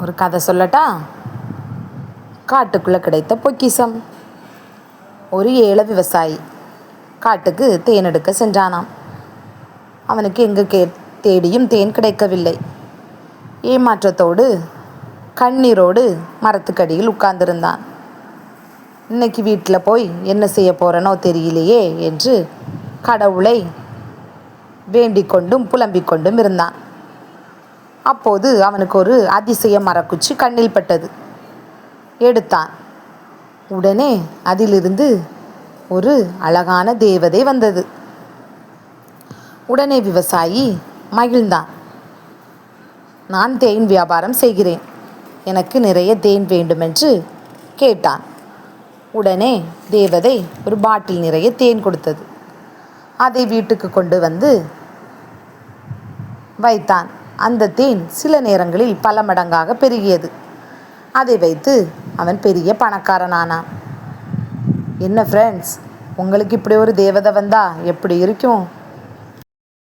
ஒரு கதை சொல்லட்டா? காட்டுக்குள்ளே கிடைத்த பொக்கிஷம். ஒரு ஏழை விவசாயி காட்டுக்கு தேன் எடுக்க சென்றானாம். அவனுக்கு எங்கே தேடியும் தேன் கிடைக்கவில்லை. ஏமாற்றத்தோடு கண்ணீரோடு மரத்துக்கடியில் உட்கார்ந்திருந்தான். இன்னைக்கு வீட்டில் போய் என்ன செய்ய போகிறனோ தெரியலையே என்று கடவுளை வேண்டிக் கொண்டும் புலம்பிக் கொண்டும் இருந்தான். அப்போது அவனுக்கு ஒரு அதிசய மரக்குச்சி கண்ணில் பட்டது. எடுத்தான். உடனே அதிலிருந்து ஒரு அழகான தேவதை வந்தது. உடனே விவசாயி மகிழ்ந்தான். நான் தேன் வியாபாரம் செய்கிறேன், எனக்கு நிறைய தேன் வேண்டுமென்று கேட்டான். உடனே தேவதை ஒரு பாட்டில் நிறைய தேன் கொடுத்தது. அதை வீட்டுக்கு கொண்டு வந்து வைத்தான். அந்த தேன் சில நேரங்களில் பல மடங்காக பெருகியது. அதை வைத்து அவன் பெரிய பணக்காரனானான். என்ன ஃப்ரெண்ட்ஸ், உங்களுக்கு இப்படி ஒரு தேவதை வந்தா எப்படி இருக்கும்?